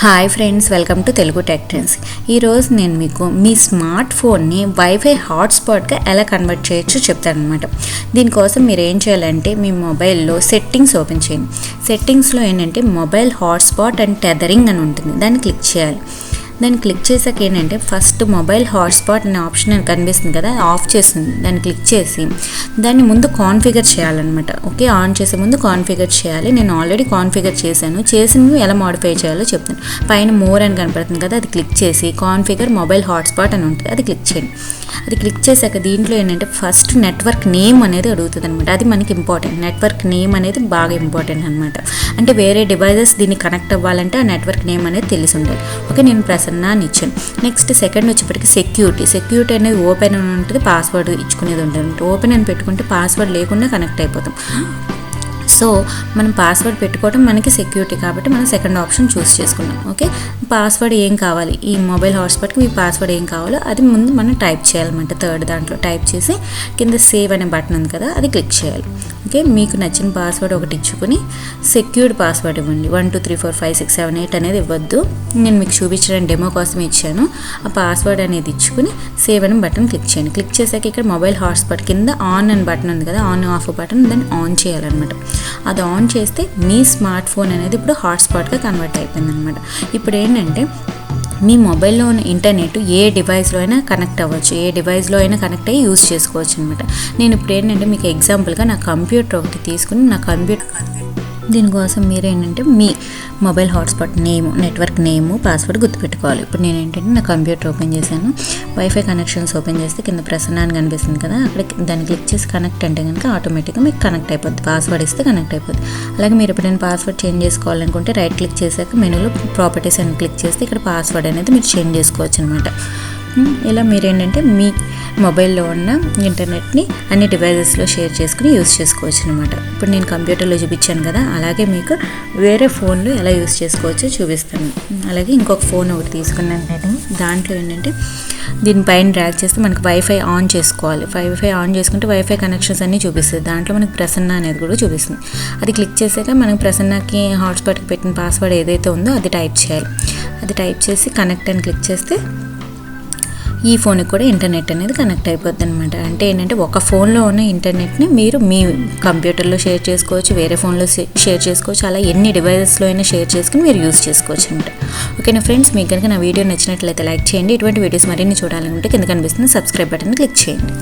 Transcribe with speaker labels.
Speaker 1: Hi friends, welcome to Telugu tech trends. ఈరోజు నేను మీకు మీ స్మార్ట్ ఫోన్ని వైఫై హాట్స్పాట్గా ఎలా కన్వర్ట్ చేయొచ్చో చెప్తానమాట. దీనికోసం మీరు ఏం చేయాలంటే మీ మొబైల్లో సెట్టింగ్స్ ఓపెన్ చేయండి. సెట్టింగ్స్లో ఏంటంటే మొబైల్ హాట్స్పాట్ అండ్ టెథరింగ్ అని ఉంటుంది, దాన్ని క్లిక్ చేయాలి. దాన్ని క్లిక్ చేసాక ఏంటంటే ఫస్ట్ మొబైల్ హాట్స్పాట్ అనే ఆప్షన్ అని కనిపిస్తుంది కదా, ఆఫ్ చేస్తుంది. దాన్ని క్లిక్ చేసి దాన్ని ముందు కాన్ఫిగర్ చేయాలన్నమాట. ఓకే, ఆన్ చేసే ముందు కాన్ఫిగర్ చేయాలి. నేను ఆల్రెడీ కాన్ఫిగర్ చేసినవి ఎలా మాడిఫై చేయాలో చెప్తాను. పైన మోర్ అని కనపడుతుంది కదా, అది క్లిక్ చేసి కాన్ఫిగర్ మొబైల్ హాట్స్పాట్ అని ఉంటుంది, అది క్లిక్ చేయండి. అది క్లిక్ చేశాక దీంట్లో ఏంటంటే ఫస్ట్ నెట్వర్క్ నేమ్ అనేది అడుగుతుంది అనమాట. అది మనకి ఇంపార్టెంట్. నెట్వర్క్ నేమ్ అనేది బాగా ఇంపార్టెంట్ అనమాట. అంటే వేరే డివైజెస్ దీన్ని కనెక్ట్ అవ్వాలంటే ఆ నెట్వర్క్ నేమ్ అనేది తెలిసి ఉండాలి. ఓకే, నేను ప్రసన్న అని ఇచ్చాను. నెక్స్ట్ సెకండ్ వచ్చేప్పటికి సెక్యూరిటీ అనేది ఓపెన్ అని ఉంటుంది, పాస్వర్డ్ ఇచ్చుకునేది ఉంటుంది. ఓపెన్ అని పెట్టుకుంటే పాస్వర్డ్ లేకుండా కనెక్ట్ అయిపోతాం. సో మనం పాస్వర్డ్ పెట్టుకోవడం మనకి సెక్యూరిటీ కాబట్టి మనం సెకండ్ ఆప్షన్ చూస్ చేసుకున్నాం. ఓకే, పాస్వర్డ్ ఏం కావాలి, ఈ మొబైల్ హాట్స్పాట్కి మీ పాస్వర్డ్ ఏం కావాలో అది ముందు మనం టైప్ చేయాలన్నమాట. థర్డ్ దాంట్లో టైప్ చేసి కింద సేవ్ అనే బటన్ ఉంది కదా, అది క్లిక్ చేయాలి. ఓకే, మీకు నచ్చిన పాస్వర్డ్ ఒకటి ఇచ్చుకుని సెక్యూర్డ్ పాస్వర్డ్ ఇవ్వండి. 1 2 3 4 5 6 7 8 అనేది ఇవ్వద్దు. నేను మీకు చూపించడానికి డెమో కోసం ఇచ్చాను. ఆ పాస్వర్డ్ అనేది ఇచ్చుకుని సేవ్ అనే బటన్ క్లిక్ చేయండి. క్లిక్ చేశాక ఇక్కడ మొబైల్ హాట్స్పాట్ కింద ఆన్ అని బటన్ ఉంది కదా, ఆన్ ఆఫ్ బటన్, దాన్ని ఆన్ చేయాలన్నమాట. అది ఆన్ చేస్తే మీ స్మార్ట్ ఫోన్ అనేది ఇప్పుడు హాట్స్పాట్గా కన్వర్ట్ అయిపోయింది అనమాట. ఇప్పుడు ఏంటంటే మీ మొబైల్లో ఉన్న ఇంటర్నెట్ ఏ డివైస్లో అయినా కనెక్ట్ అవ్వచ్చు, ఏ డివైస్లో అయినా కనెక్ట్ అయ్యి యూజ్ చేసుకోవచ్చు అనమాట. నేను ఇప్పుడు ఏంటంటే మీకు ఎగ్జాంపుల్గా నా కంప్యూటర్ ఒకటి తీసుకుని దీనికోసం మీరు ఏంటంటే మీ మొబైల్ హాట్స్పాట్ నేమ్, నెట్వర్క్ నేము, పాస్వర్డ్ గుర్తుపెట్టుకోవాలి. ఇప్పుడు నేను ఏంటంటే నా కంప్యూటర్ ఓపెన్ చేశాను. వైఫై కనెక్షన్స్ ఓపెన్ చేస్తే కింద ప్రసన్న అని కనిపిస్తుంది కదా, అక్కడ దాన్ని క్లిక్ చేసి కనెక్ట్ అంటే కనుక ఆటోమేటిక్గా మీకు కనెక్ట్ అయిపోద్ది. పాస్వర్డ్ ఇస్తే కనెక్ట్ అయిపోద్ది. అలాగే మీరు ఎప్పుడైనా పాస్వర్డ్ చేంజ్ చేసుకోవాలనుకుంటే రైట్ క్లిక్ చేశాక మెనూలో ప్రాపర్టీస్ అని క్లిక్ చేస్తే ఇక్కడ పాస్వర్డ్ అనేది మీరు చేంజ్ చేసుకోవచ్చు అనమాట. ఇలా మీరు ఏంటంటే మీ మొబైల్లో ఉన్న ఇంటర్నెట్ని అన్ని డివైజెస్లో షేర్ చేసుకుని యూస్ చేసుకోవచ్చు అనమాట. ఇప్పుడు నేను కంప్యూటర్లో చూపించాను కదా, అలాగే మీకు వేరే ఫోన్లో ఎలా యూస్ చేసుకోవచ్చో చూపిస్తాను. అలాగే ఇంకొక ఫోన్ ఒకటి తీసుకున్నాను నేను. దాంట్లో ఏంటంటే దీనిపైన డ్రాగ్ చేస్తే మనకు వైఫై ఆన్ చేసుకోవాలి. వైఫై ఆన్ చేసుకుంటే వైఫై కనెక్షన్స్ అన్నీ చూపిస్తుంది. దాంట్లో మనకు ప్రసన్న అనేది కూడా చూపిస్తుంది. అది క్లిక్ చేసాక మనకు ప్రసన్నకి హాట్స్పాట్కి పెట్టిన పాస్వర్డ్ ఏదైతే ఉందో అది టైప్ చేయాలి. అది టైప్ చేసి కనెక్ట్ అని క్లిక్ చేస్తే ఈ ఫోన్కి కూడా ఇంటర్నెట్ అనేది కనెక్ట్ అయిపోద్ది అనమాట. అంటే ఏంటంటే ఒక ఫోన్లో ఉన్న ఇంటర్నెట్ని మీరు మీ కంప్యూటర్లో షేర్ చేసుకోవచ్చు, వేరే ఫోన్లో షేర్ చేసుకోవచ్చు, అలా ఎన్ని డివైజెస్లో అయినా షేర్ చేసుకుని మీరు యూజ్ చేసుకోవచ్చు అనమాట. ఓకేనా ఫ్రెండ్స్, మీకు కనుక నా వీడియో నచ్చినట్లయితే లైక్ చేయండి. ఇటువంటి వీడియోస్ మరిన్ని చూడాలనుకుంటే కింద కనిపిస్తుంది సబ్స్క్రైబ్ బటన్ క్లిక్ చేయండి.